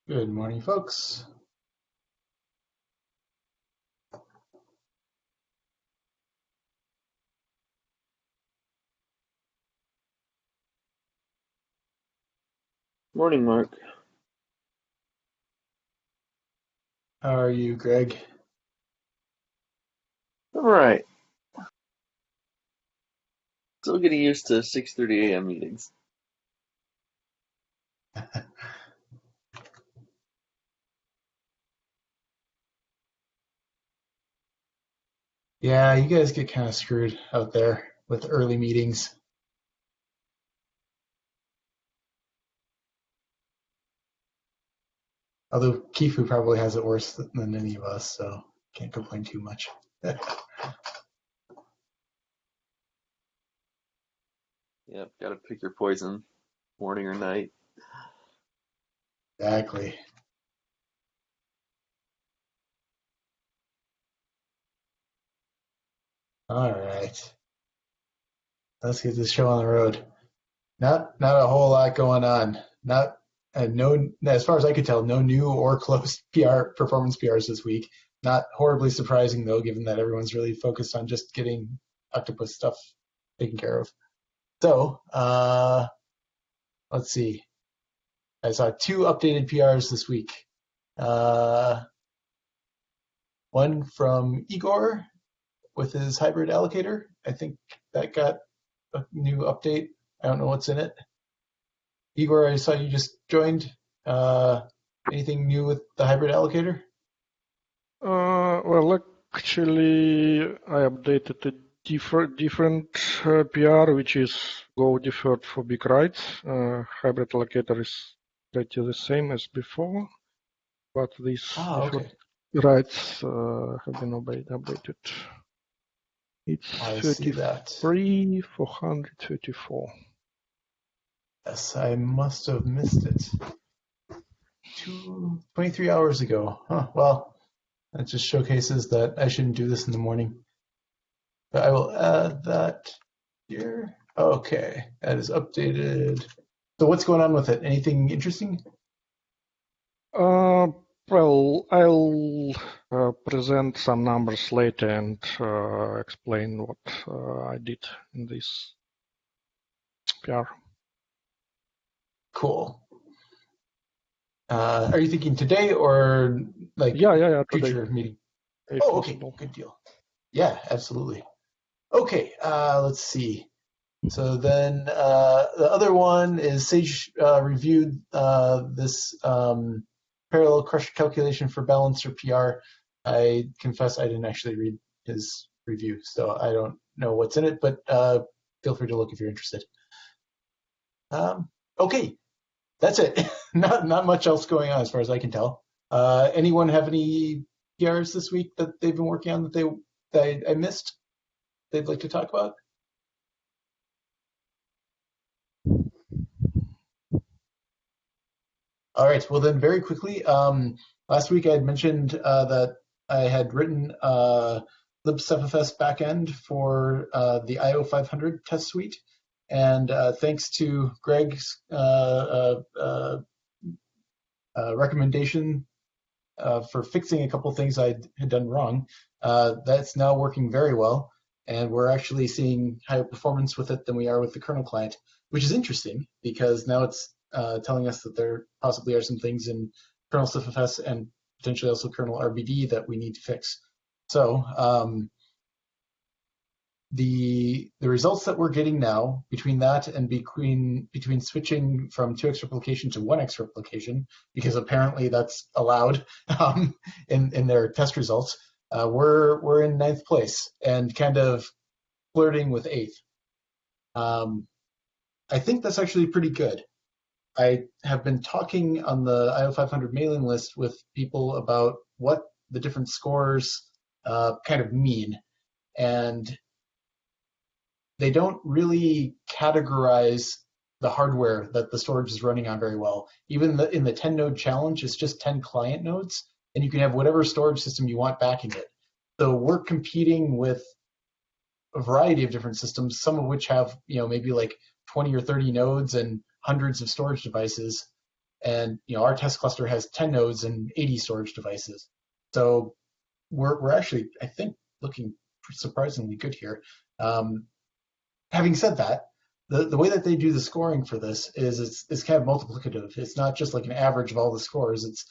Good morning, folks. Morning, Mark. How are you, Greg? All right. Still getting used to 6:30 a.m. meetings. Yeah, you guys get kind of screwed out there with early meetings. Although Kifu probably has it worse than any of us, so can't complain too much. Yep, gotta pick your poison, morning or night. Exactly. All right, let's get this show on the road. Not a whole lot going on. Not no, as far as I could tell, no new or close performance PRs this week. Not horribly surprising though, given that everyone's really focused on just getting octopus stuff taken care of. So let's see. I saw two updated PRs this week. Uh, one from Igor with his hybrid allocator. I think that got a new update. I don't know what's in it. Igor, I saw you just joined. Uh, Anything new with the hybrid allocator? Well, actually, I updated a different PR, which is Go deferred for big writes. Hybrid allocator is pretty the same as before, but these deferred Okay. writes have been updated. It's I see that. 33,434. Yes, I must have missed it. 23 hours ago. Huh, well, that just showcases that I shouldn't do this in the morning. But I will add that here. Okay, that is updated. So what's going on with it? Anything interesting? Well, I'll present some numbers later and explain what I did in this PR. Cool. Are you thinking today or like Yeah, future today, meeting? if Oh, okay, possible. good deal. Yeah, absolutely. Okay, let's see. So then the other one is Sage reviewed this parallel crush calculation for balancer PR. I confess I didn't actually read his review, so I don't know what's in it, but feel free to look if you're interested. Okay, that's it. Not much else going on as far as I can tell. Anyone have any PRs this week that they've been working on that I missed? They'd like to talk about? All right. Well, then, very quickly, last week I had mentioned that I had written libcepfs backend for the IO500 test suite, and thanks to Greg's recommendation for fixing a couple things I had done wrong, that's now working very well, and we're actually seeing higher performance with it than we are with the kernel client, which is interesting because now it's telling us that there possibly are some things in kernel CFFS and potentially also kernel RBD that we need to fix. So the results that we're getting now between that and between switching from 2x replication to 1x replication, because apparently that's allowed in their test results, we're in ninth place and kind of flirting with eighth. I think that's actually pretty good. I have been talking on the IO500 mailing list with people about what the different scores kind of mean, and they don't really categorize the hardware that the storage is running on very well. Even in the 10 node challenge, it's just 10 client nodes, and you can have whatever storage system you want backing it. So we're competing with a variety of different systems, some of which have maybe like 20 or 30 nodes and hundreds of storage devices. And our test cluster has 10 nodes and 80 storage devices. So we're actually, I think, looking surprisingly good here. Having said that, the way that they do the scoring for this is it's kind of multiplicative. It's not just like an average of all the scores. It's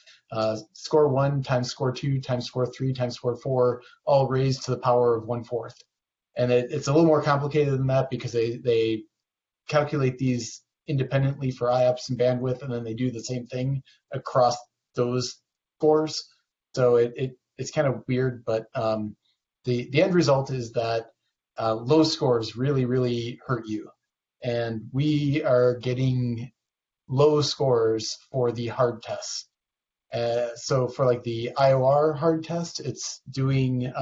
score 1 times score 2 times score 3 times score 4, all raised to the power of 1/4. And it's a little more complicated than that because they calculate these independently for IOPS and bandwidth, and then they do the same thing across those scores. So it's kind of weird, but the end result is that low scores really, really hurt you. And we are getting low scores for the hard tests. So for like the IOR hard test, it's doing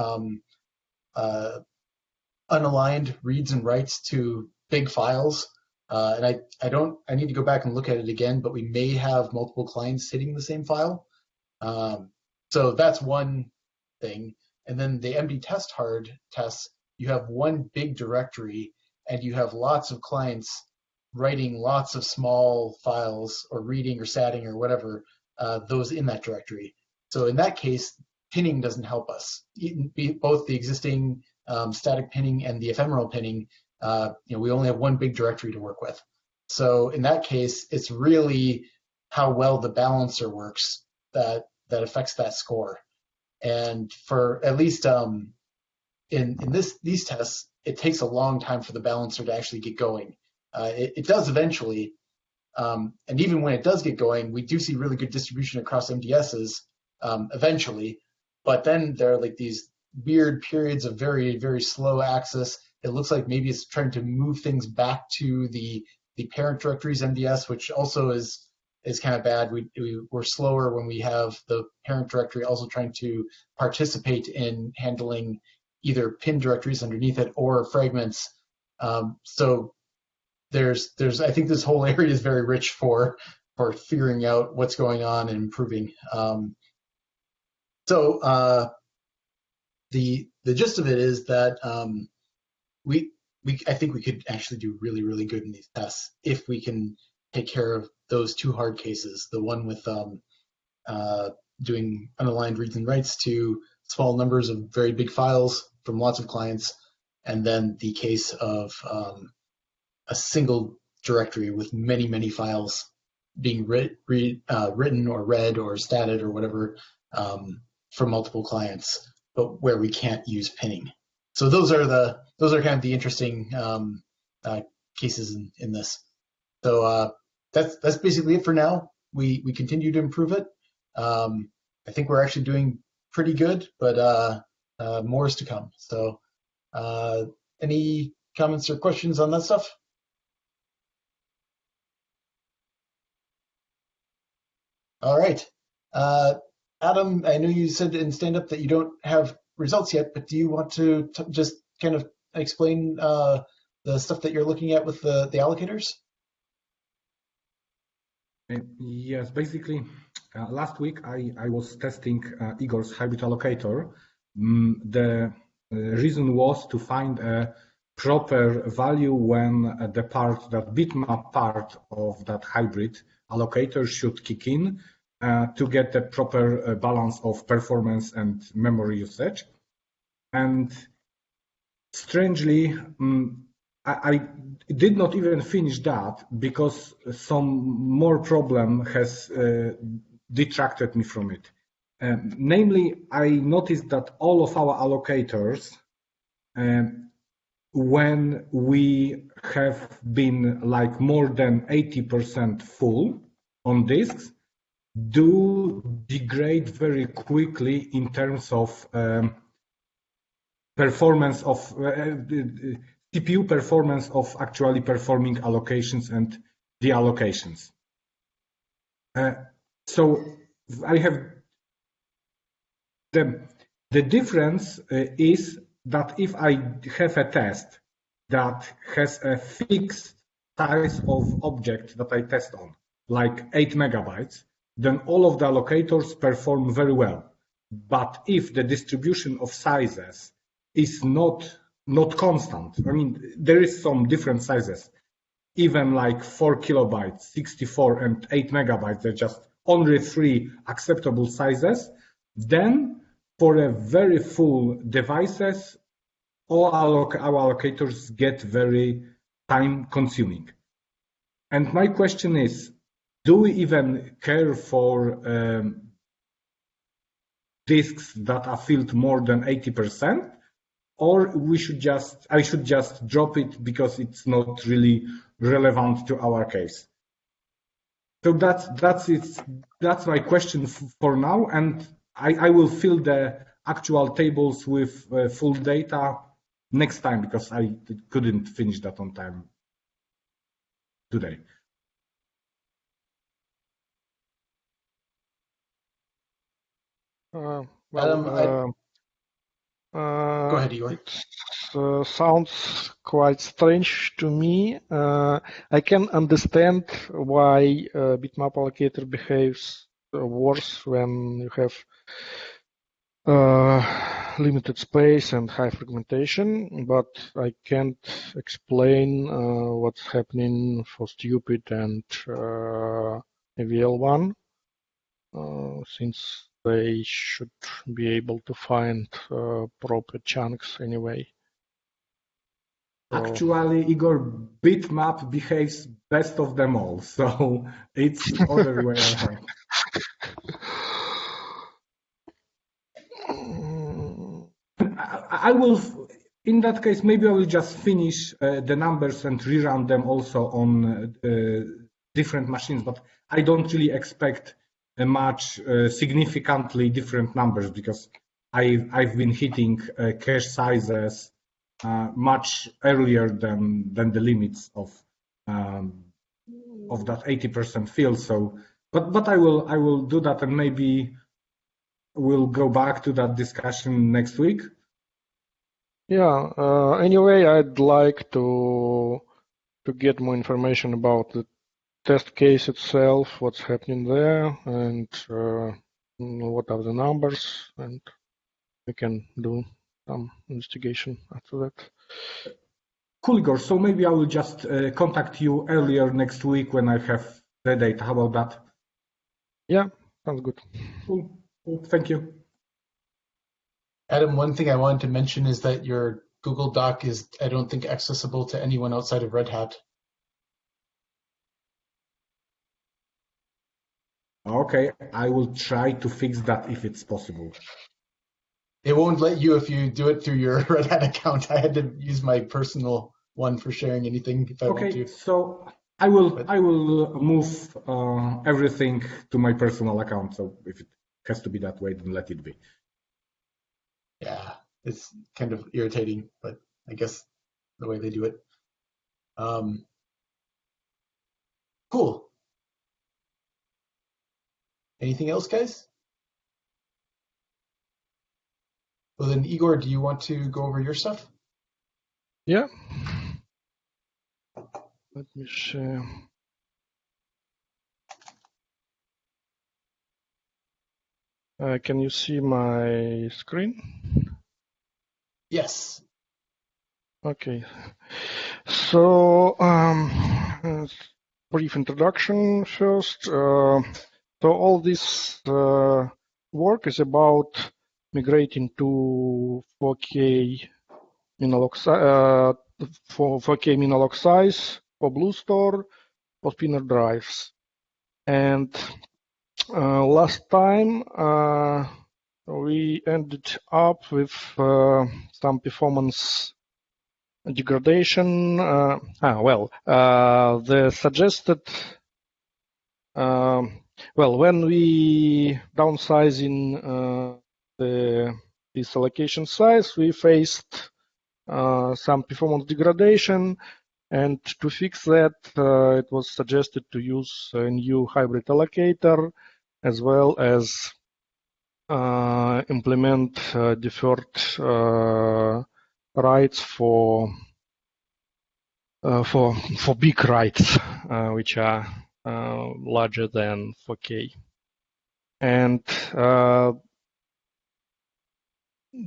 unaligned reads and writes to big files. And I need to go back and look at it again, but we may have multiple clients hitting the same file. So that's one thing. And then the MD test hard tests, you have one big directory and you have lots of clients writing lots of small files or reading or statting or whatever, those in that directory. So in that case, pinning doesn't help us. Both the existing static pinning and the ephemeral pinning, we only have one big directory to work with. So in that case, it's really how well the balancer works that affects that score. And for at least in these tests, it takes a long time for the balancer to actually get going. It does eventually, and even when it does get going, we do see really good distribution across MDSs eventually, but then there are like these weird periods of very, very slow access. It looks like maybe it's trying to move things back to the parent directory's MDS, which also is kind of bad. We're slower when we have the parent directory also trying to participate in handling either pin directories underneath it or fragments. So there's I think this whole area is very rich for figuring out what's going on and improving. So the gist of it is that I think we could actually do really, really good in these tests if we can take care of those two hard cases, the one with doing unaligned reads and writes to small numbers of very big files from lots of clients, and then the case of a single directory with many, many files being written or read or statted or whatever from multiple clients, but where we can't use pinning. So those are kind of the interesting cases in this. So that's basically it for now. We continue to improve it. I think we're actually doing pretty good, but more is to come. So any comments or questions on that stuff? All right. Adam, I know you said in stand-up that you don't have results yet, but do you want to just kind of explain the stuff that you're looking at with the allocators? Yes, basically, last week I was testing Igor's hybrid allocator. The reason was to find a proper value when the bitmap part of that hybrid allocator should kick in to get the proper balance of performance and memory usage. And strangely, I did not even finish that because some more problem has detracted me from it. Namely, I noticed that all of our allocators, when we have been like more than 80% full on disks, do degrade very quickly in terms of performance of CPU performance of actually performing allocations and deallocations. So I have the difference is that if I have a test that has a fixed size of object that I test on, like 8 megabytes, then all of the allocators perform very well. But if the distribution of sizes is not constant, I mean, there is some different sizes, even like 4 kilobytes, 64 and 8 megabytes, they're just only 3 acceptable sizes, then for a very full devices, all our allocators get very time consuming. And my question is, do we even care for disks that are filled more than 80%? Or I should just drop it because it's not really relevant to our case. So that's it. That's my question for now, and I will fill the actual tables with full data next time because I couldn't finish that on time today. Adam, Go ahead, Igor. It sounds quite strange to me. I can understand why bitmap allocator behaves worse when you have limited space and high fragmentation, but I can't explain what's happening for stupid and AVL1, since they should be able to find proper chunks anyway. Actually, Igor, bitmap behaves best of them all, so it's other way around. I will, in that case, maybe I will just finish the numbers and rerun them also on different machines, but I don't really expect a much significantly different numbers because I've been hitting cache sizes much earlier than the limits of that 80% field. So, but I will do that, and maybe we'll go back to that discussion next week. Yeah. Anyway, I'd like to get more information about the test case itself, what's happening there, and what are the numbers, and we can do some investigation after that. Cool, Igor. So maybe I will just contact you earlier next week when I have the data. How about that? Yeah, sounds good. Cool. Thank you. Adam, one thing I wanted to mention is that your Google Doc is, I don't think, accessible to anyone outside of Red Hat. Okay, I will try to fix that if it's possible. It won't let you if you do it through your Red Hat account. I had to use my personal one for sharing anything if I want to. So I will move everything to my personal account. So if it has to be that way, then let it be. Yeah, it's kind of irritating, but I guess the way they do it. Cool. Anything else, guys? Well, then, Igor, do you want to go over your stuff? Yeah. Let me share. Can you see my screen? Yes. Okay. So, brief introduction first. So all this work is about migrating to 4K Minilog size for BlueStore for spinner drives. And last time we ended up with some performance degradation. The suggested when we downsizing this allocation size, we faced some performance degradation, and to fix that, it was suggested to use a new hybrid allocator, as well as implement deferred writes for big writes, which are larger than 4K. And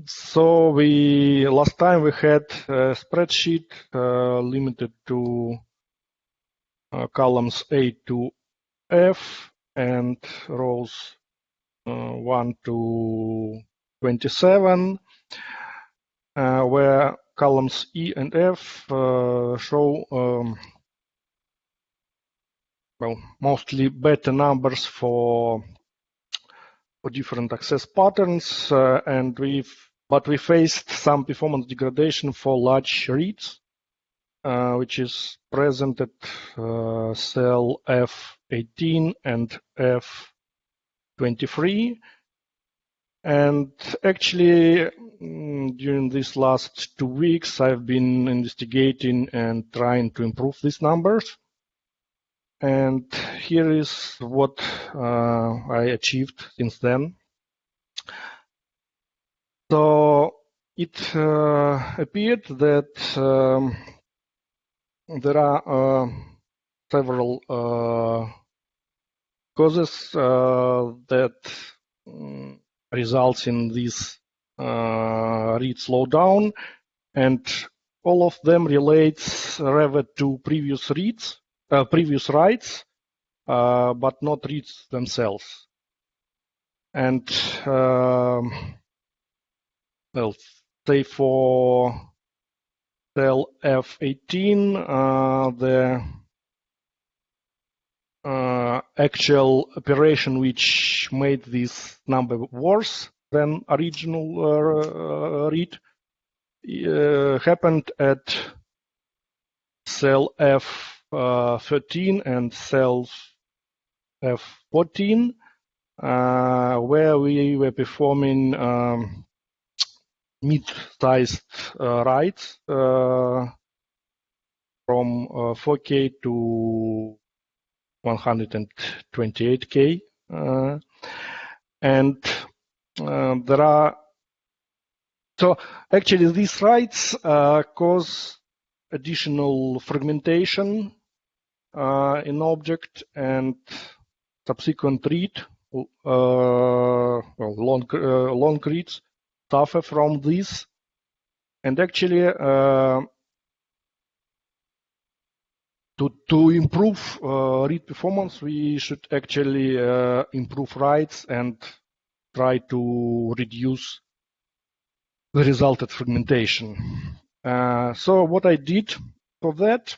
so last time we had a spreadsheet limited to columns A to F and rows 1 to 27, where columns E and F show well, mostly better numbers for different access patterns, but we faced some performance degradation for large reads, which is present at cell F18 and F23. And actually, during these last 2 weeks, I've been investigating and trying to improve these numbers. And here is what I achieved since then. So it appeared that there are several causes that results in this read slowdown, and all of them relates rather to previous writes, but not reads themselves. And well, say for cell F18, the actual operation which made this number worse than original read happened at cell F13 and cell F14, where we were performing mid-sized writes from 4K to 128K. And there are, so actually these writes cause additional fragmentation in object and subsequent read, long reads suffer from this. And actually, to improve read performance, we should actually improve writes and try to reduce the resulted fragmentation. So what I did for that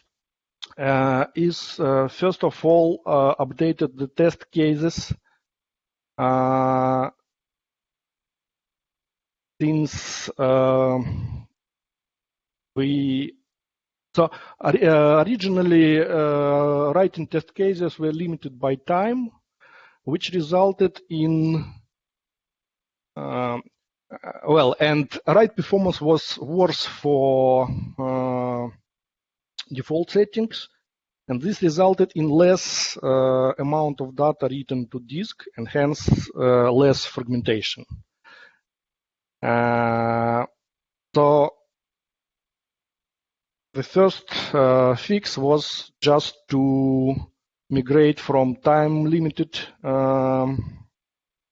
is first of all updated the test cases since originally writing test cases were limited by time, which resulted in and write performance was worse for default settings, and this resulted in less amount of data written to disk and hence less fragmentation. So the first fix was just to migrate from time-limited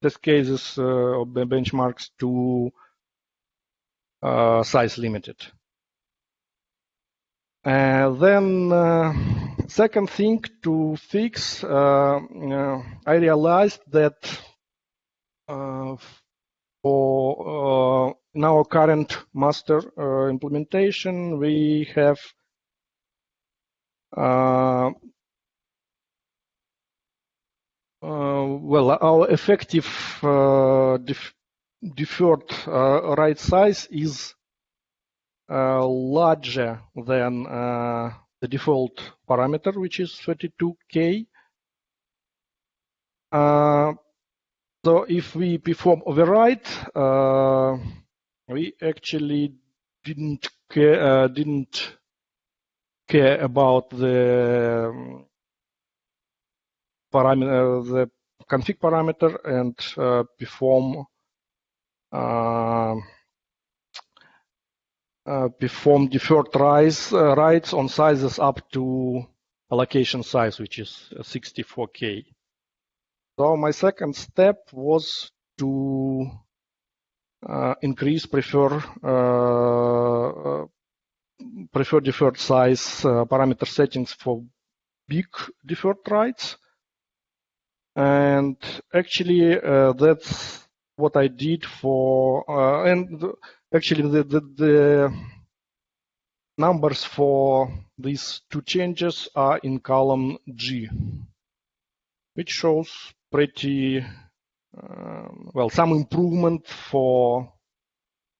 test cases or benchmarks to size-limited. Then second thing to fix, I realized that for in our current master implementation, we have our effective deferred write size is larger than the default parameter, which is 32K. So if we perform override, we actually didn't care about the parameter, the config parameter, and perform deferred writes on sizes up to allocation size, which is 64K. So my second step was to increase preferred deferred size parameter settings for big deferred writes. And actually, that's what I did for, and actually the numbers for these two changes are in column G, which shows pretty, well, some improvement for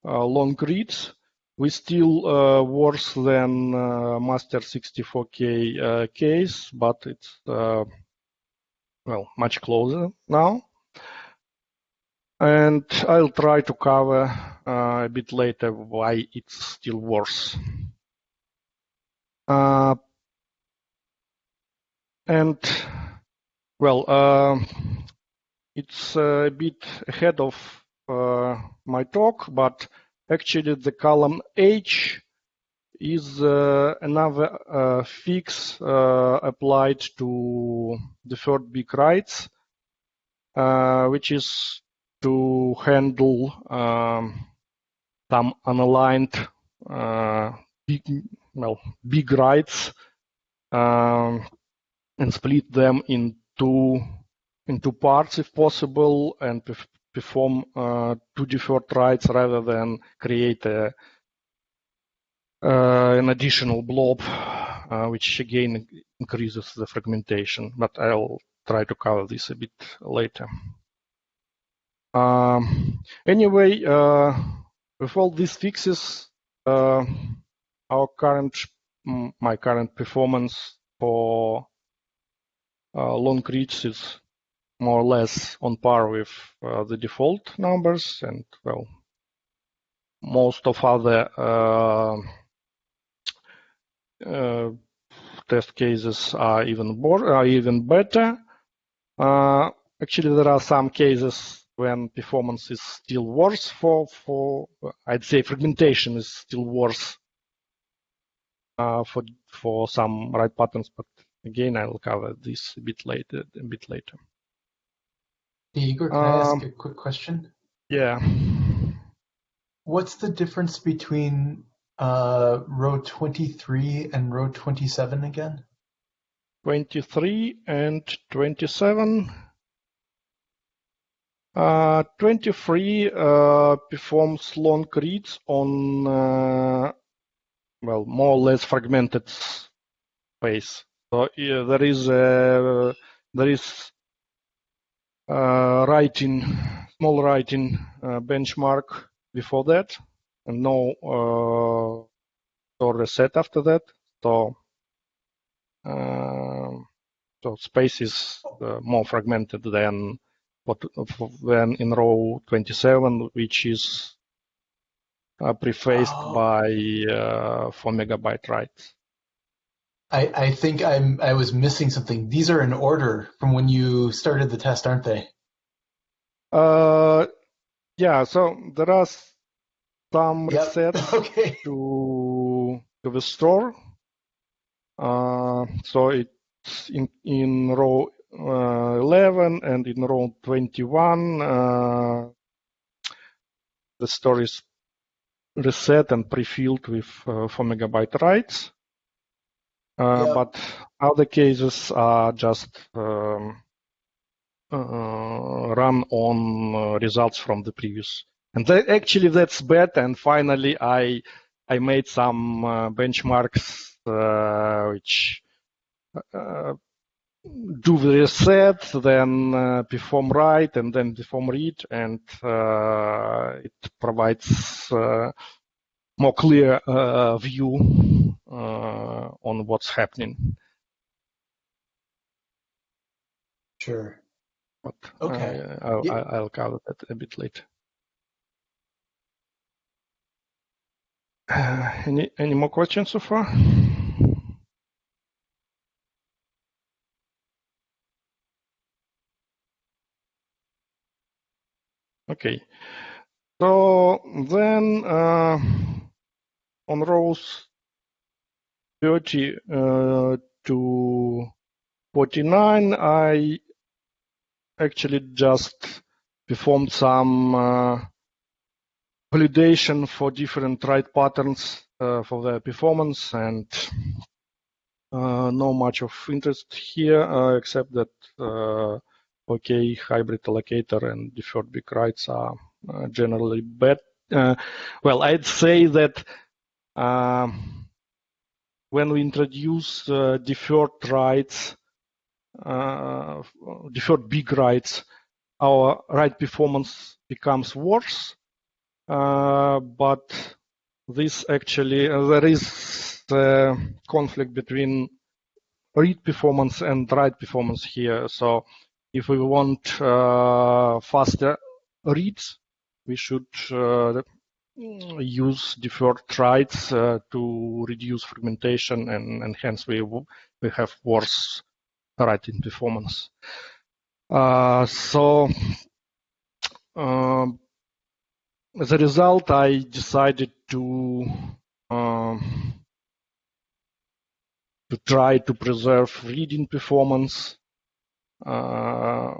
long reads. We still worse than master 64K case, but it's well, much closer now. And I'll try to cover a bit later why it's still worse. And well, it's a bit ahead of my talk, but actually the column H is another fix applied to deferred big writes, which is to handle some unaligned big writes and split them into parts if possible, and perform two deferred writes rather than create an additional blob, which again increases the fragmentation. But I'll try to cover this a bit later. Anyway, with all these fixes, my current performance for long reads is more or less on par with the default numbers, and well, most of other test cases are even better. Actually, there are some cases when performance is still worse for I'd say fragmentation is still worse for some write patterns, but again, I will cover this a bit later. Hey, Igor, can I ask a quick question? Yeah. What's the difference between row 23 and row 27 again? 23 and 27. 23 performs long reads on well, more or less fragmented space. So there is small writing benchmark before that, and no store reset after that. So space is more fragmented than in row 27, which is prefaced by 4 megabyte writes. I think I was missing something. These are in order from when you started the test, aren't they? Yeah, so there are some resets okay. to the store. So it's in row 11 and in row 21, the store is reset and pre-filled with 4 megabyte writes. But other cases are just run on results from the previous. And actually that's better. And finally, I made some benchmarks which do the reset, then perform write, and then perform read, and it provides more clear view on what's happening. Sure. But okay. I'll cover that a bit later. Any more questions so far? Okay. So then on rows 30 to 49, I actually just performed some validation for different write patterns for their performance, and no much of interest here, except that OK hybrid allocator and deferred big writes are generally bad. Well, I'd say that when we introduce deferred writes, deferred big writes, our write performance becomes worse. But this actually, there is a conflict between read performance and write performance here. So if we want faster reads, we should use deferred writes to reduce fragmentation, and hence we have worse writing performance. So as a result, I decided to try to preserve reading performance. Yeah,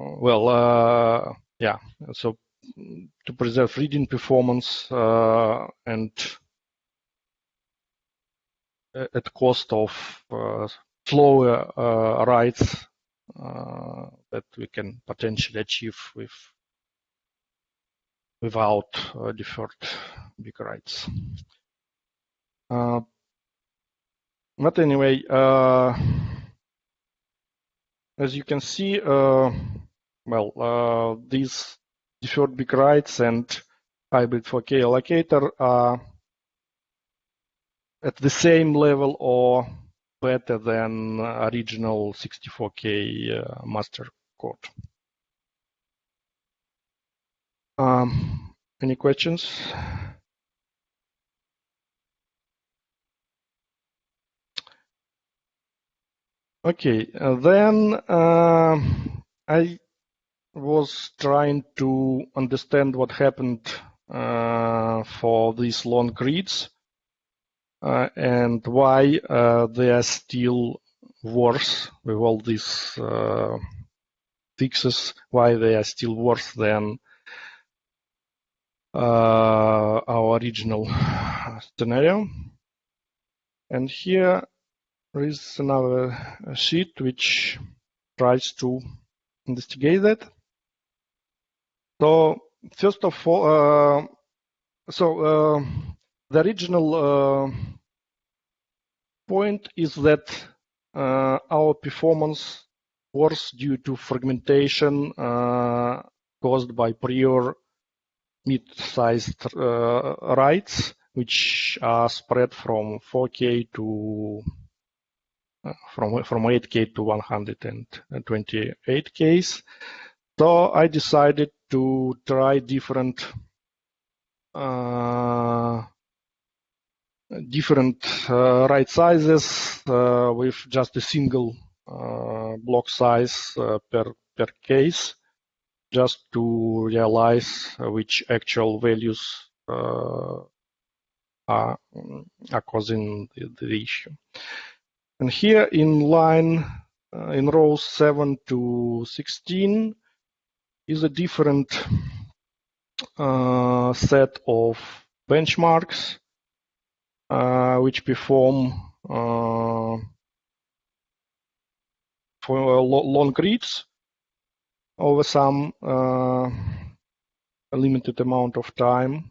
so to preserve reading performance and at cost of slower writes that we can potentially achieve without deferred big writes. But anyway, as you can see, these deferred big writes and hybrid 4K allocator are at the same level or better than original 64K master code. Any questions? Okay, then I was trying to understand what happened for these long reads and why they are still worse with all these fixes, why they are still worse than our original scenario. And here there is another sheet which tries to investigate that. So first of all, the original point is that our performance was due to fragmentation caused by prior mid-sized writes, which are spread from 4K to from 8K to 128Ks. So I decided to try different write sizes with just a single block size per case, just to realize which actual values are causing the issue. And here in line, in rows 7 to 16, is a different set of benchmarks which perform for long reads over some limited amount of time.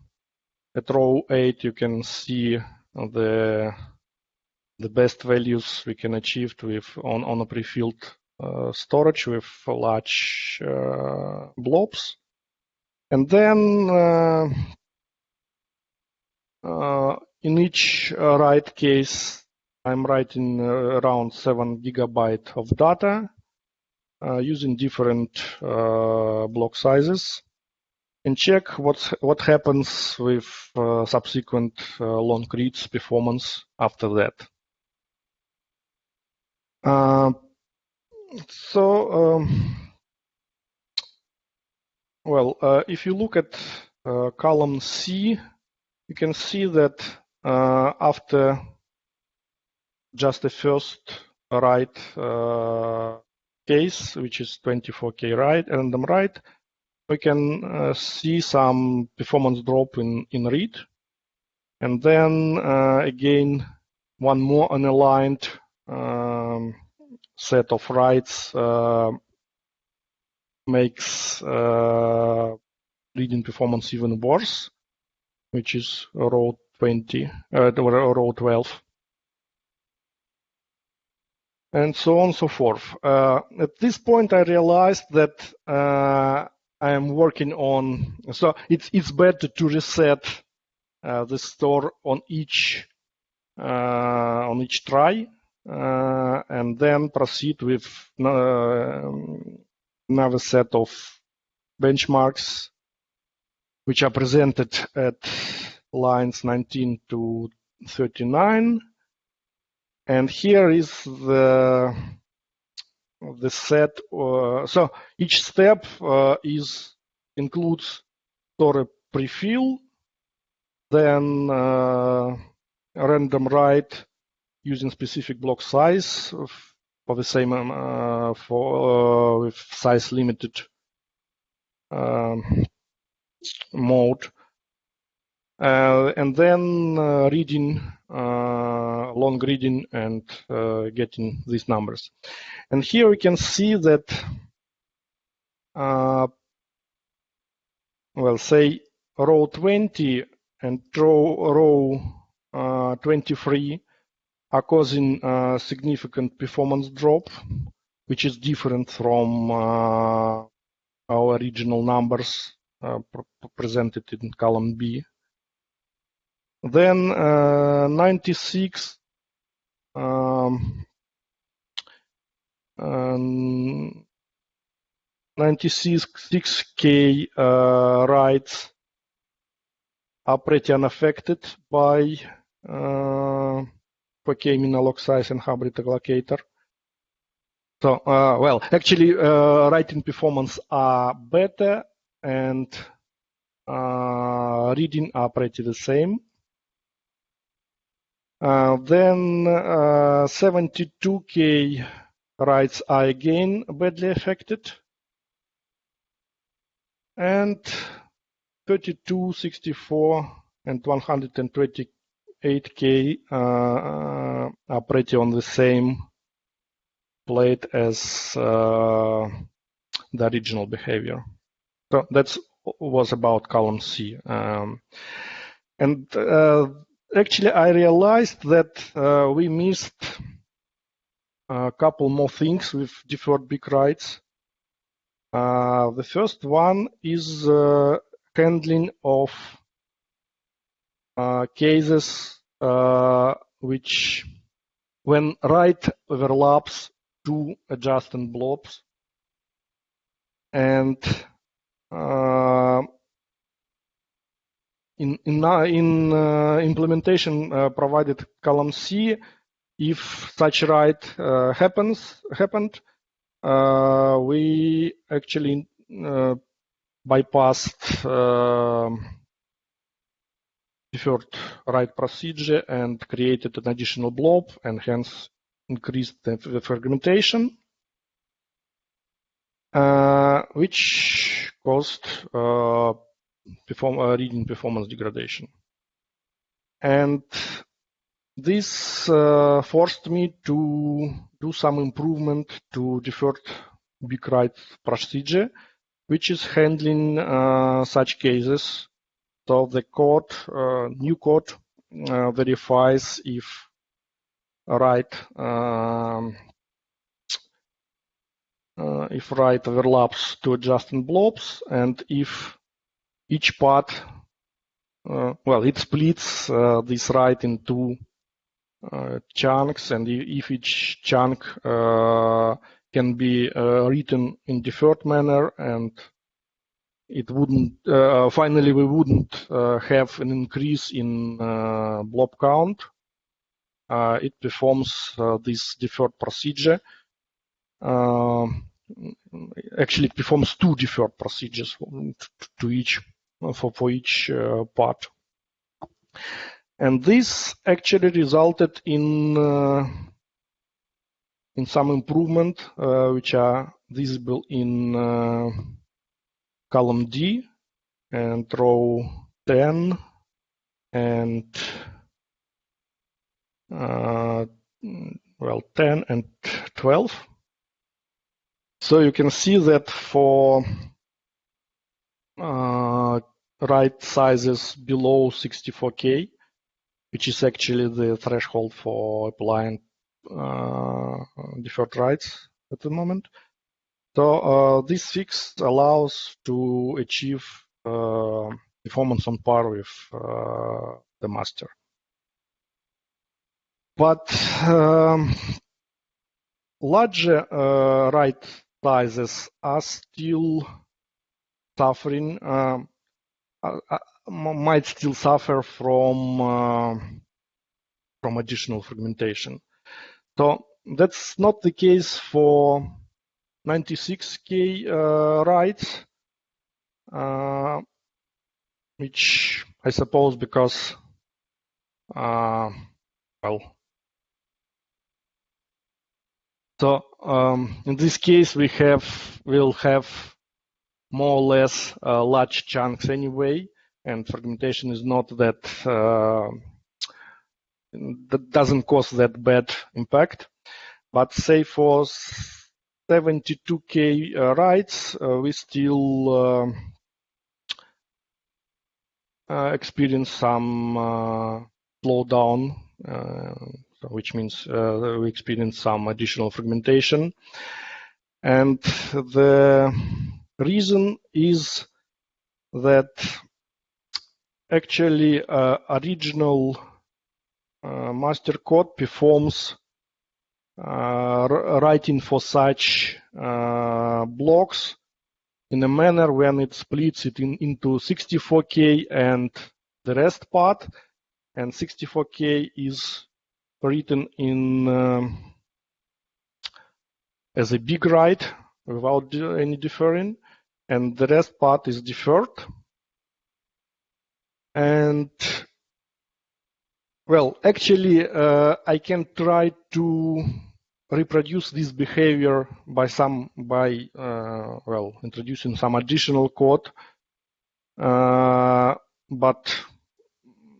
At row 8, you can see the best values we can achieve with on a pre-filled storage with large blobs. And then in each write case, I'm writing around 7 GB of data using different block sizes, and check what happens with subsequent long reads performance after that. If you look at column C, you can see that after just the first write case, which is 24K write, random write, we can see some performance drop in read. And then again, one more unaligned set of writes makes reading performance even worse, which is row 20 or row 12, and so on and so forth. At this point, I realized that I am working on. So it's better to reset the store on each try, and then proceed with another set of benchmarks, which are presented at lines 19 to 39. And here is the set. So each step includes store prefill, then random write using specific block size for the same with size limited mode, and then reading long reading and getting these numbers. And here we can see that well, say row 20 and row 23 are causing a significant performance drop, which is different from our original numbers presented in column B. Then 96 96K writes are pretty unaffected by 4K min-log size and hybrid allocator. So, well, actually, writing performance are better and reading are pretty the same. Then 72K writes are again badly affected, and 32, 64, and 128K are pretty on the same plate as the original behavior. So that was about column C. And actually, I realized that we missed a couple more things with deferred big writes. The first one is handling of cases which, when write overlaps two adjacent blobs, and in implementation provided column C, if such write happened, we actually bypassed deferred write procedure and created an additional blob, and hence increased the fragmentation, which caused reading performance degradation. And this forced me to do some improvement to deferred big write procedure, which is handling such cases. So the code, new code, verifies if write overlaps two adjacent blobs, and if each part, well, it splits this write into chunks, and if each chunk can be written in deferred manner, and it wouldn't, finally we wouldn't have an increase in blob count. It performs this deferred procedure. Actually, it performs two deferred procedures to each for each part, and this actually resulted in some improvement, which are visible in column D and row 10 and 10 and 12. So you can see that for write sizes below 64K, which is actually the threshold for applying deferred writes at the moment. So this fix allows to achieve performance on par with the master. But larger write sizes are still suffering, might still suffer from additional fragmentation. So that's not the case for 96K writes, which I suppose because, so in this case we'll have more or less large chunks anyway, and fragmentation is not that that doesn't cause that bad impact. But say for 72K writes, we still experience some slowdown, which means we experience some additional fragmentation. And the reason is that actually original master code performs writing for such blocks in a manner when it splits it into 64K and the rest part, and 64K is written in as a big write without any deferring, and the rest part is deferred. And well, actually, I can try to reproduce this behavior by introducing some additional code, but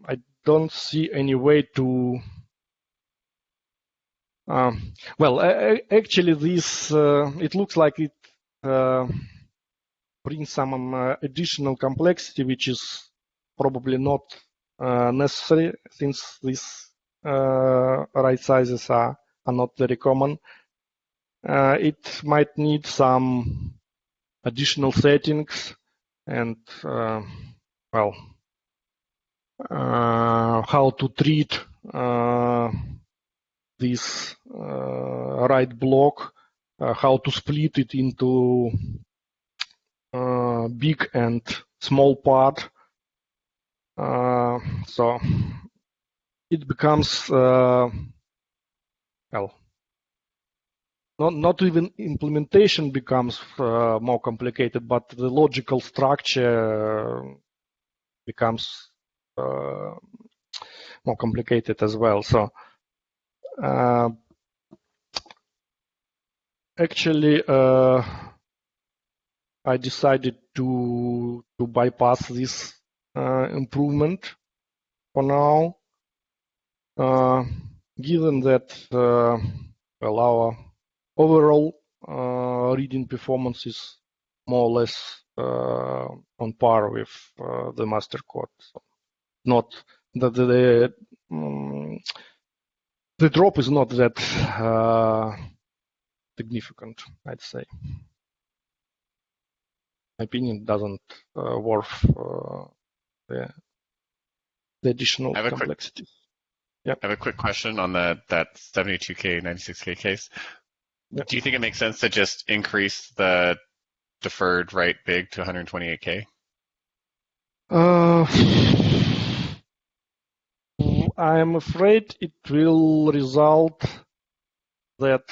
I don't see any way to. Actually, this it looks like it brings some additional complexity, which is probably not necessary, since these write sizes are not very common. It might need some additional settings and how to treat this write block, how to split it into big and small part. So it becomes not even implementation becomes more complicated, but the logical structure becomes more complicated as well. So actually, I decided to bypass this improvement for now, given that our overall reading performance is more or less on par with the master code. So not that the drop is not that significant, I'd say. My opinion doesn't worth the additional complexity. I have a quick question on that 72K, 96K case. Yep. Do you think it makes sense to just increase the deferred write big to 128K? I'm afraid it will result that,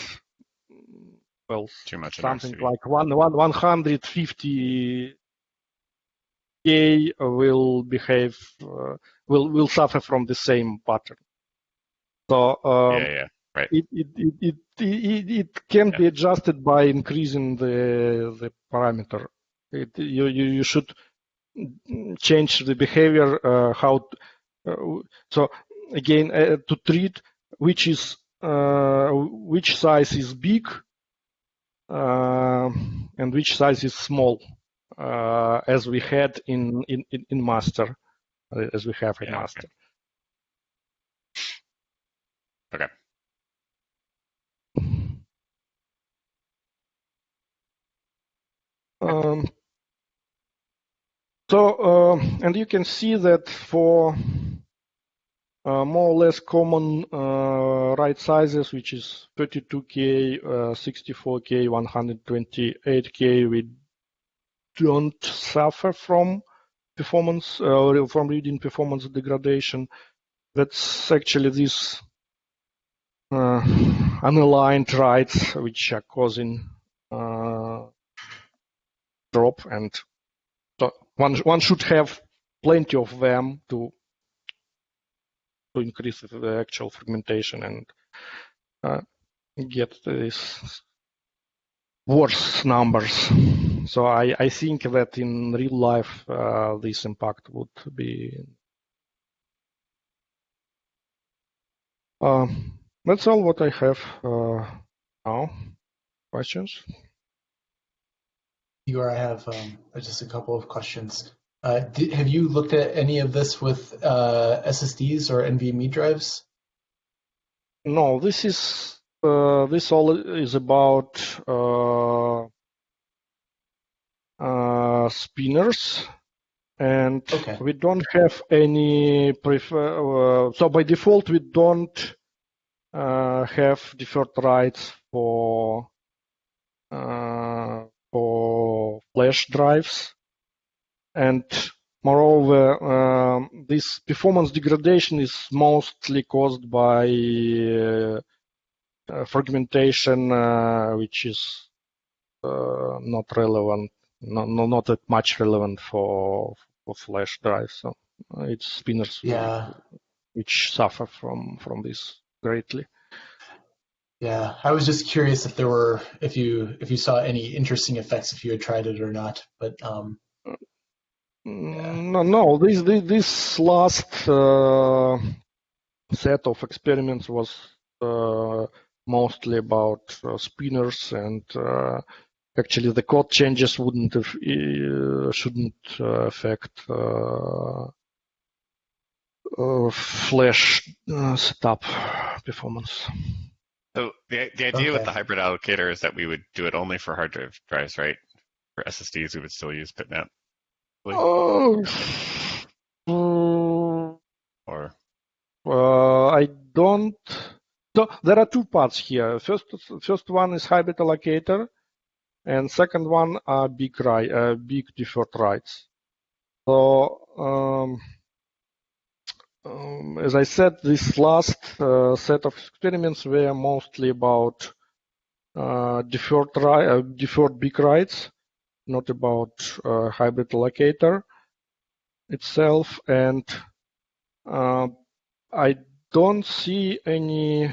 well, too much something like 150K will behave, will suffer from the same pattern. So right. It can be adjusted by increasing the parameter. You should change the behavior so again to treat which is which size is big and which size is small, as we had in master, as we have in Yeah, master. Okay. And you can see that for more or less common write sizes, which is 32K, 64K, 128K, we don't suffer from performance from reading performance degradation. That's actually these unaligned writes which are causing drop, and so one should have plenty of them to increase the actual fragmentation and get these worse numbers. So I think that in real life this impact would be. That's all what I have now. Questions? Igor, I have just a couple of questions. Have you looked at any of this with SSDs or NVMe drives? No, this is this all is about spinners, and Okay. we don't have any so by default we don't have deferred writes for flash drives, and moreover this performance degradation is mostly caused by fragmentation which is not relevant, not that much relevant for flash drives. So it's spinners Yeah. which suffer from this greatly. Yeah, I was just curious if there were, if you saw any interesting effects if you had tried it or not. But No. This last set of experiments was mostly about spinners, and actually the code changes shouldn't affect flash setup performance. So the idea with the hybrid allocator is that we would do it only for hard drives, right? For SSDs, we would still use bitmap. Or I don't. So there are two parts here. First one is hybrid allocator, and second one are big deferred writes. So as I said, this last set of experiments were mostly about deferred big writes, not about hybrid allocator itself, and I don't see any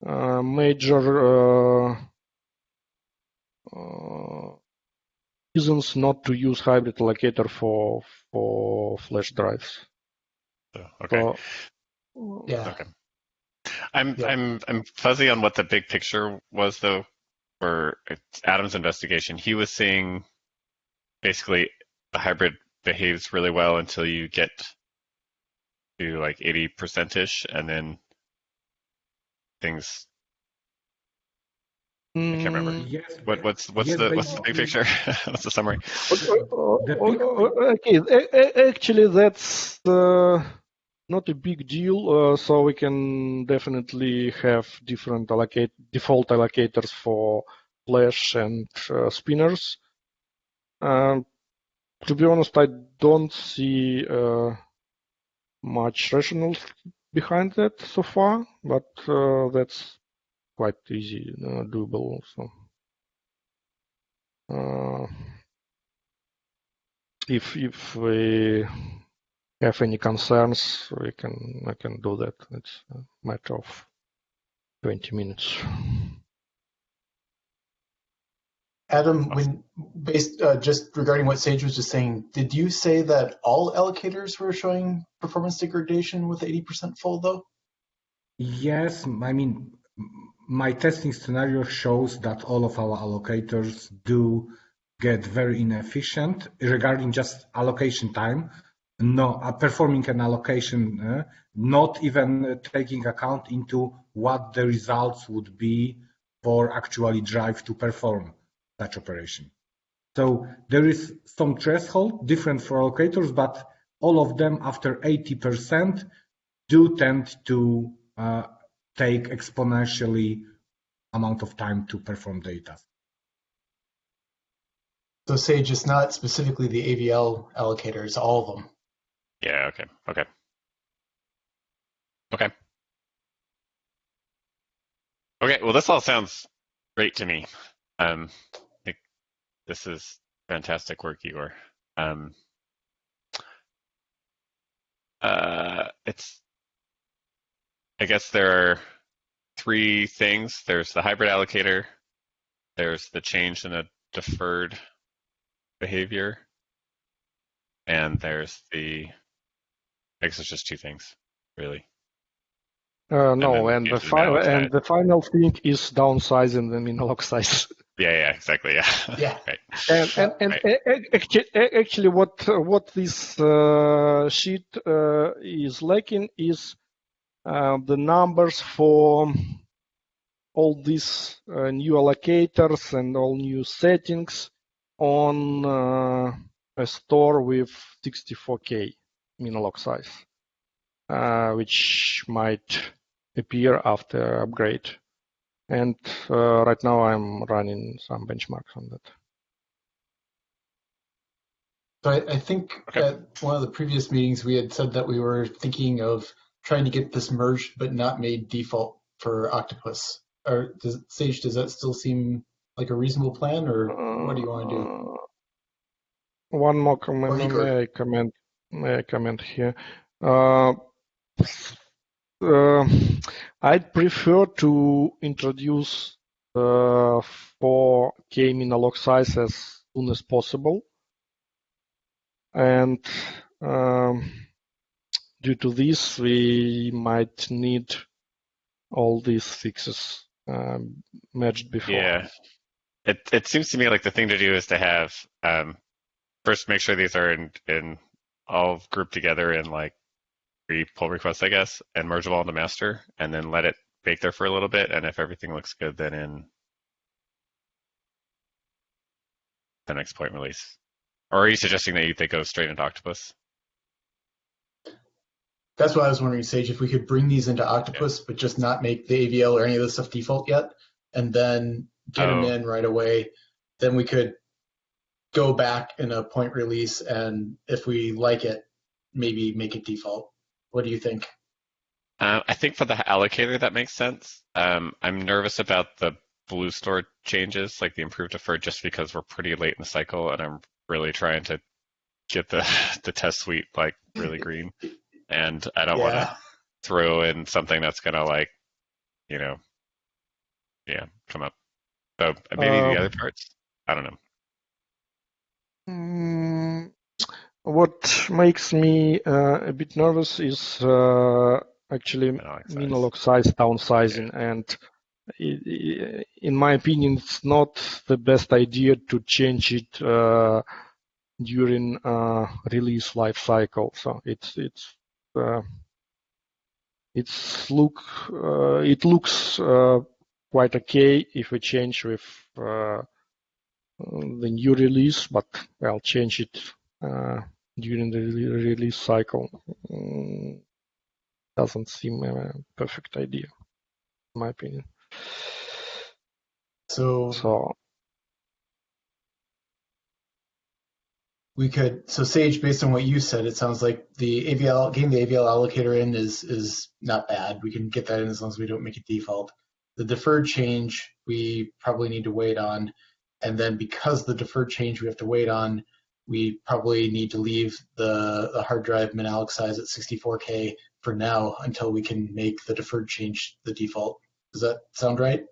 major reasons not to use hybrid allocator for flash drives. Okay. So, yeah. Okay. I'm fuzzy on what the big picture was though for Adam's investigation. He was saying basically the hybrid behaves really well until you get to like 80%ish, and then things. I can't remember. Yes. What's the big picture? What's the summary? Okay, actually that's not a big deal. So we can definitely have different default allocators for flash and spinners. To be honest, I don't see much rationale behind that so far, but that's quite easy, doable also. If we have any concerns, I can do that. It's a matter of 20 minutes. Adam, just regarding what Sage was just saying, did you say that all allocators were showing performance degradation with 80% full though? Yes, I mean, my testing scenario shows that all of our allocators do get very inefficient regarding just allocation time. No, performing an allocation, not even taking account into what the results would be for actually drive to perform such operation. So there is some threshold different for allocators, but all of them after 80% do tend to take exponentially amount of time to perform data. So Sage is not specifically the AVL allocators, all of them. Yeah. Okay. Okay. Okay. Okay. Well, this all sounds great to me. I think this is fantastic work, Igor. It's. I guess there are three things. There's the hybrid allocator. There's the change in a deferred behavior, and there's the. I guess it's just two things, really. No, then and change the malloc size. the final thing is downsizing the min-log size. Yeah, exactly. Yeah. Yeah. Right. And actually, what this sheet is lacking is the numbers for all these new allocators and all new settings on a store with 64K min-log size, which might appear after upgrade. And right now I'm running some benchmarks on that. So I think at one of the previous meetings we had said that we were thinking of trying to get this merged but not made default for Octopus. Or Sage, does that still seem like a reasonable plan, or what do you want to do? One more comment. May I comment here? I'd prefer to introduce 4K min-log size as soon as possible. And due to this, we might need all these fixes merged before. Yeah. It seems to me like the thing to do is to have first make sure these are in all grouped together in like 3 pull requests, I guess, and merge them all into master, and then let it bake there for a little bit. And if everything looks good, then in the next point release. Or are you suggesting that they go straight into Octopus? That's what I was wondering, Sage, if we could bring these into Octopus, but just not make the AVL or any of this stuff default yet, and then get them in right away. Then we could go back in a point release, and if we like it, maybe make it default. What do you think? I think for the allocator, that makes sense. I'm nervous about the blue store changes, like the improved deferred, just because we're pretty late in the cycle, and I'm really trying to get the test suite like really green, and I don't want to throw in something that's gonna like, come up. So maybe the other parts. I don't know. What makes me a bit nervous is actually min-log size downsizing, and in my opinion, it's not the best idea to change it during release life cycle. So it looks quite okay if we change with the new release, but I'll change it during the release cycle. Doesn't seem a perfect idea, in my opinion. So we could. So Sage, based on what you said, it sounds like getting the AVL allocator in is not bad. We can get that in as long as we don't make it default. The deferred change we probably need to wait on, and then because the deferred change we have to wait on, we probably need to leave the hard drive min-alloc size at 64K for now until we can make the deferred change the default. Does that sound right?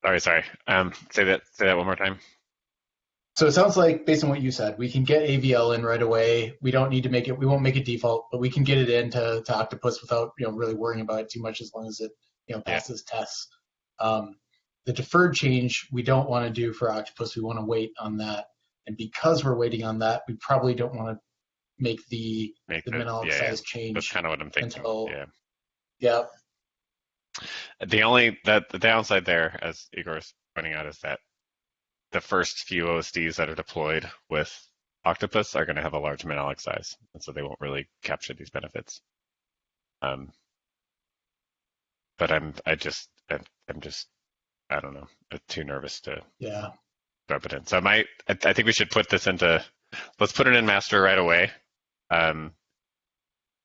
Sorry. Say that one more time. So it sounds like, based on what you said, we can get AVL in right away. We don't need to make it. We won't make it default, but we can get it into Octopus without really worrying about it too much, as long as it passes tests. The deferred change we don't want to do for Octopus. We want to wait on that, and because we're waiting on that, we probably don't want to make the min-alloc size change. That's kind of what I'm thinking. Yeah. The downside there, as Igor's pointing out, is that the first few OSDs that are deployed with Octopus are going to have a large min-alloc size, and so they won't really capture these benefits. But I'm just I don't know, too nervous to drop it in. So I think we should put this into. Let's put it in master right away, and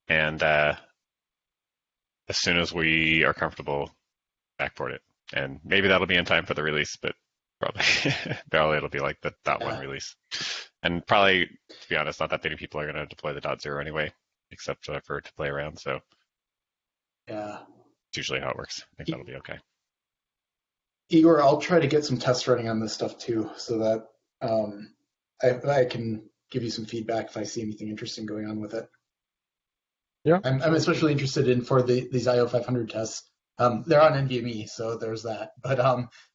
as soon as we are comfortable, backport it, and maybe that'll be in time for the release, but probably it'll be like the .1 release, and probably, to be honest, not that many people are going to deploy the .0 anyway, except for to play around. So it's usually how it works. I think that'll be okay. Igor, I'll try to get some tests running on this stuff too, so that I can give you some feedback if I see anything interesting going on with it. Yeah, I'm especially interested in for these IO 500 tests. They're on NVMe, so there's that.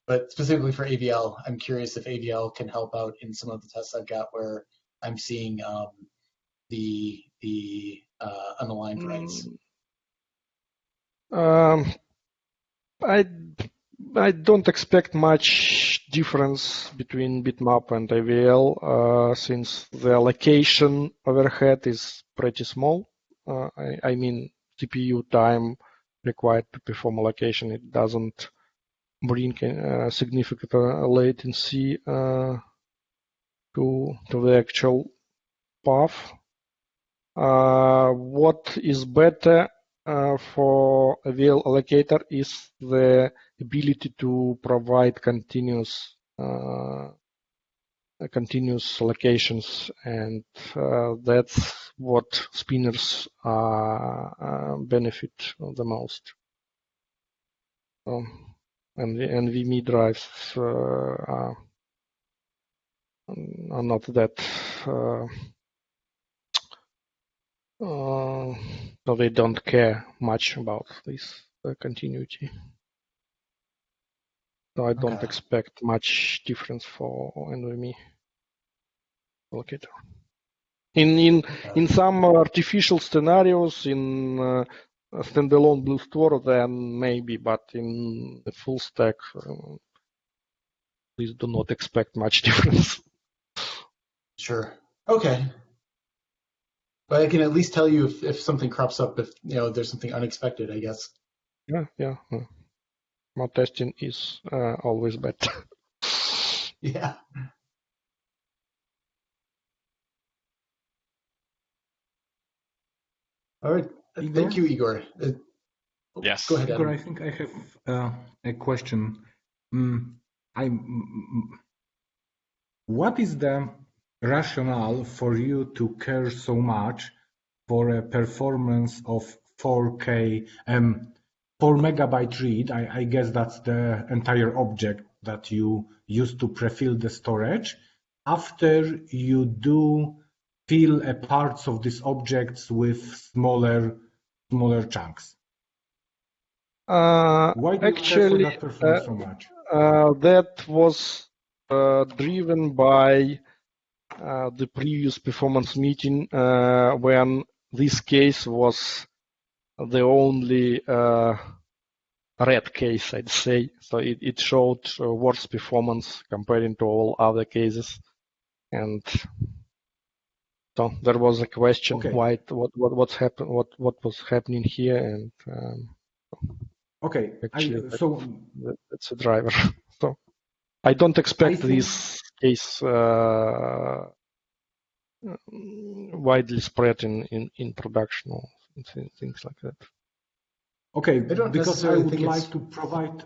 But specifically for AVL, I'm curious if AVL can help out in some of the tests I've got where I'm seeing the unaligned writes. I don't expect much difference between bitmap and AVL since the allocation overhead is pretty small. I mean, CPU time required to perform allocation, it doesn't bring significant latency to the actual path. What is better for AVL allocator is the ability to provide continuous allocations, and that's what spinners benefit the most. And the NVMe drives are not that. So they don't care much about this continuity. So I don't expect much difference for NVMe allocator. In some artificial scenarios, in standalone Blue Store, then maybe, but in the full stack, please do not expect much difference. Sure. Okay. But I can at least tell you if something crops up, if there's something unexpected, I guess. Yeah. More testing is always better. Yeah. All right. Igor? Thank you, Igor. Yes. Go ahead, Igor, Adam. I think I have a question. What is the rationale for you to care so much for a performance of 4K, 4 megabyte read? I guess that's the entire object that you use to prefill the storage. After you do fill parts of these objects with smaller chunks. Why do you care for that performance so much? That was driven by the previous performance meeting when this case was the only red case, I'd say. So it showed worse performance comparing to all other cases, and so there was a question why what was happening here, and actually that's a driver. So I don't expect this case widely spread in production or things like that. Okay, because I would like to provide.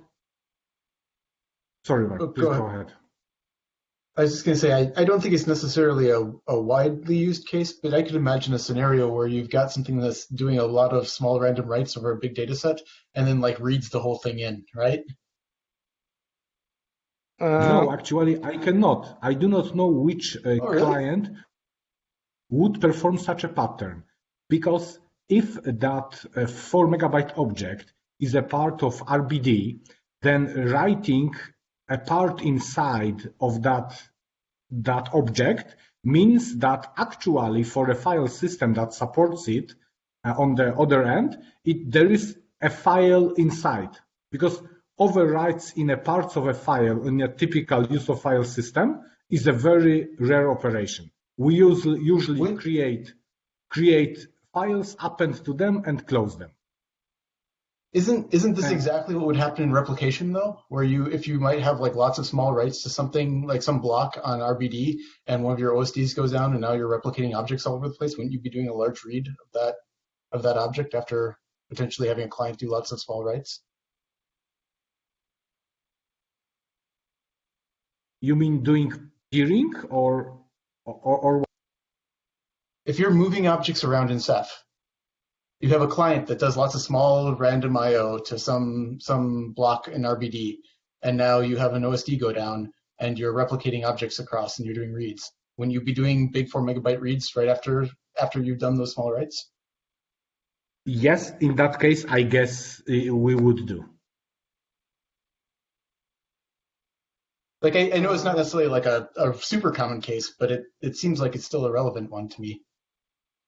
Sorry, Mark, please go ahead. I was just going to say, I don't think it's necessarily a widely used case, but I could imagine a scenario where you've got something that's doing a lot of small random writes over a big data set and then reads the whole thing in, right? No, actually, I cannot. I do not know which Oh, really? client would perform such a pattern, because if that 4 megabyte object is a part of RBD, then writing a part inside of that object means that actually for a file system that supports it on the other end, there is a file inside, because overwrites in a parts of a file in a typical use of file system is a very rare operation. We usually create files, append to them, and close them. Isn't this exactly what would happen in replication though? Where if you might have like lots of small writes to something like some block on RBD, and one of your OSDs goes down, and now you're replicating objects all over the place, wouldn't you be doing a large read of that object after potentially having a client do lots of small writes? You mean doing peering or If you're moving objects around in Ceph, you have a client that does lots of small random I/O to some block in RBD, and now you have an OSD go down, and you're replicating objects across, and you're doing reads. Wouldn't you be doing big 4 megabyte reads right after you've done those small writes? Yes, in that case, I guess we would do. Like I know it's not necessarily like a super common case, but it seems like it's still a relevant one to me.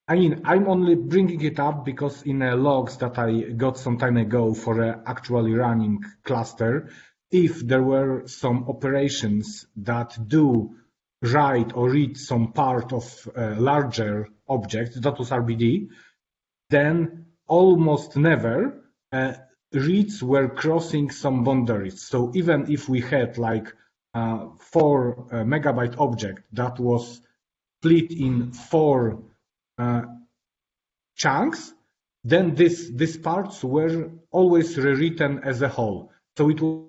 I mean, I'm only bringing it up because in logs that I got some time ago for an actually running cluster, if there were some operations that do write or read some part of a larger object, that was RBD, then almost never reads were crossing some boundaries. So even if we had like 4 megabyte object that was split in 4 chunks, then these parts were always rewritten as a whole. So it was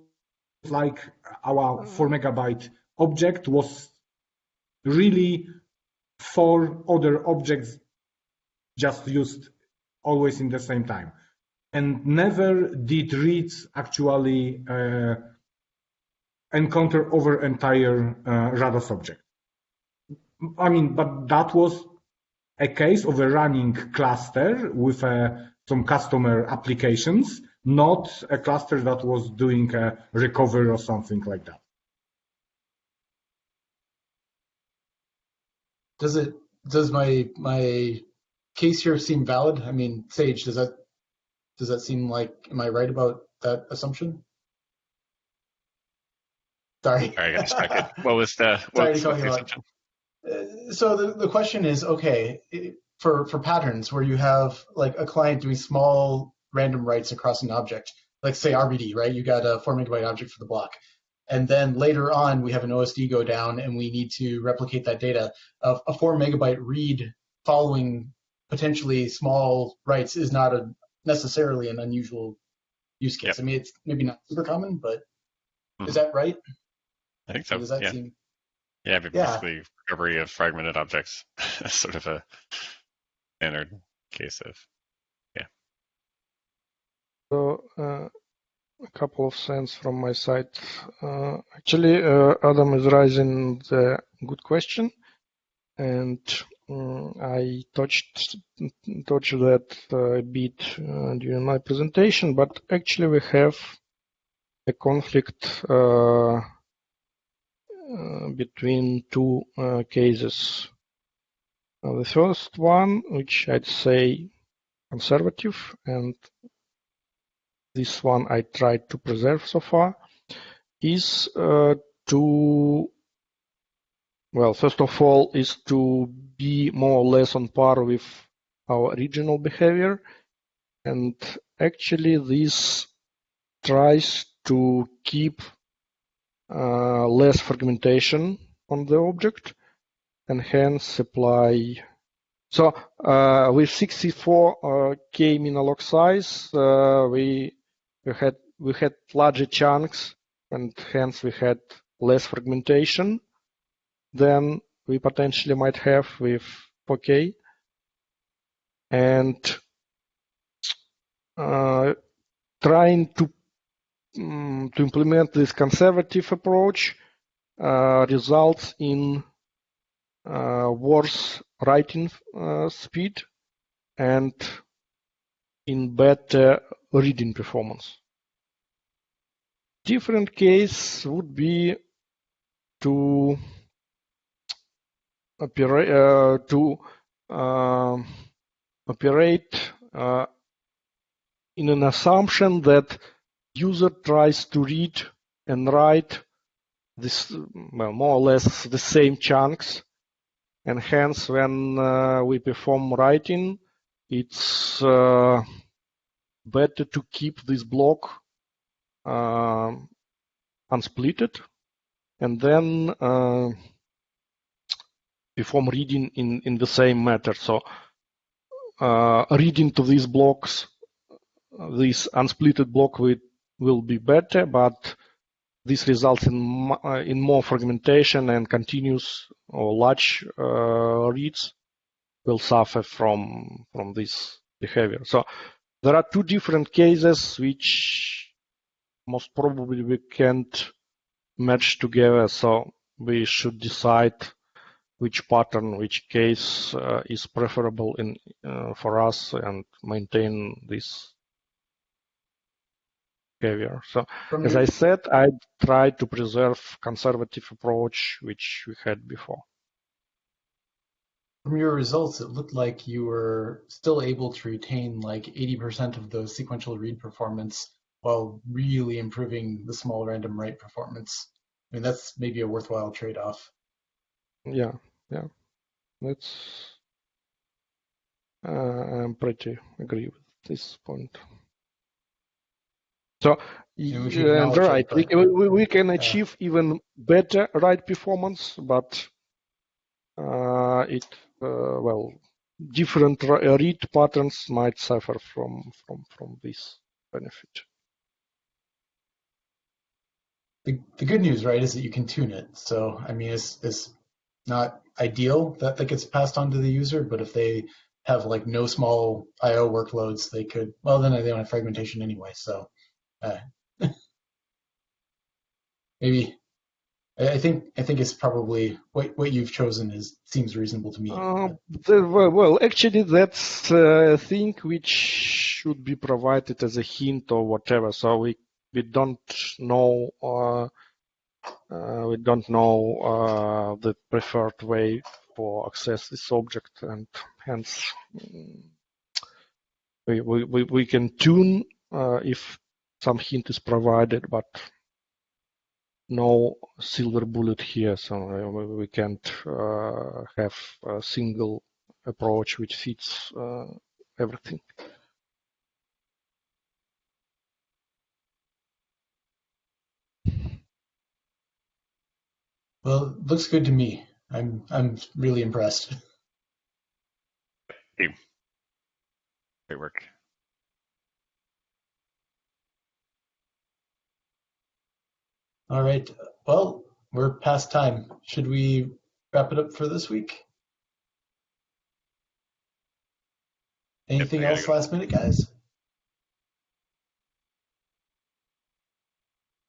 like our 4 megabyte object was really 4 other objects just used always in the same time. And never did reads actually encounter over entire Rados object. I mean, but that was a case of a running cluster with some customer applications, not a cluster that was doing a recovery or something like that. Does my case here seem valid? I mean, Sage, does that seem like, am I right about that assumption? Sorry. Sorry, I got distracted. What was the assumption? So the question is, okay, for patterns where you have like a client doing small random writes across an object, like say RBD, right? You got a 4 megabyte object for the block. And then later on, we have an OSD go down and we need to replicate that data. A 4 megabyte read following potentially small writes is not necessarily an unusual use case. Yep. I mean, it's maybe not super common, but is that right? I think so. Does that seem? Yeah, basically recovery of fragmented objects. Sort of a standard case of, So a couple of cents from my side. Actually, Adam is raising the good question, and I touched that a bit during my presentation. But actually, we have a conflict between 2 cases. The first one, which I'd say conservative, and this one I tried to preserve so far, is first of all, is to be more or less on par with our original behavior. And actually, this tries to keep less fragmentation on the object and hence apply. So with 64K min-log size, we had larger chunks, and hence we had less fragmentation than we potentially might have with 4K. And trying to to implement this conservative approach results in worse writing speed and in better reading performance. Different case would be to operate in an assumption that user tries to read and write this, well, more or less the same chunks, and hence when we perform writing, it's better to keep this block unsplitted and then perform reading in the same method. So reading to these blocks, this unsplitted block will be better, but this results in more fragmentation, and continuous or large reads will suffer from this behavior. So there are two different cases which most probably we can't merge together. So we should decide which pattern, which case is preferable for us, and maintain this behavior. So as I said, I try to preserve conservative approach which we had before. From your results, it looked like you were still able to retain like 80% of those sequential read performance while really improving the small random write performance. I mean, that's maybe a worthwhile trade-off. Yeah. That's I'm pretty agree with this point. So right, we can achieve even better write performance, but well, different read patterns might suffer from this benefit. The good news, right, is that you can tune it. So I mean, it's not ideal that gets passed on to the user, but if they have like no small I/O workloads, they could. Well, then they don't have fragmentation anyway. So maybe I think it's probably what you've chosen seems reasonable to me. Well, actually, that's a thing which should be provided as a hint or whatever. So we don't know the preferred way for access this object, and hence we can tune if some hint is provided, but no silver bullet here. So we can't have a single approach which fits everything. Well, it looks good to me. I'm really impressed. Great work. All right. Well, we're past time. Should we wrap it up for this week? Anything else last minute, guys?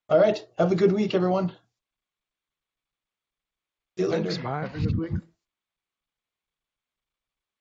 All right. Have a good week, everyone. See you later. Bye. Have a good week.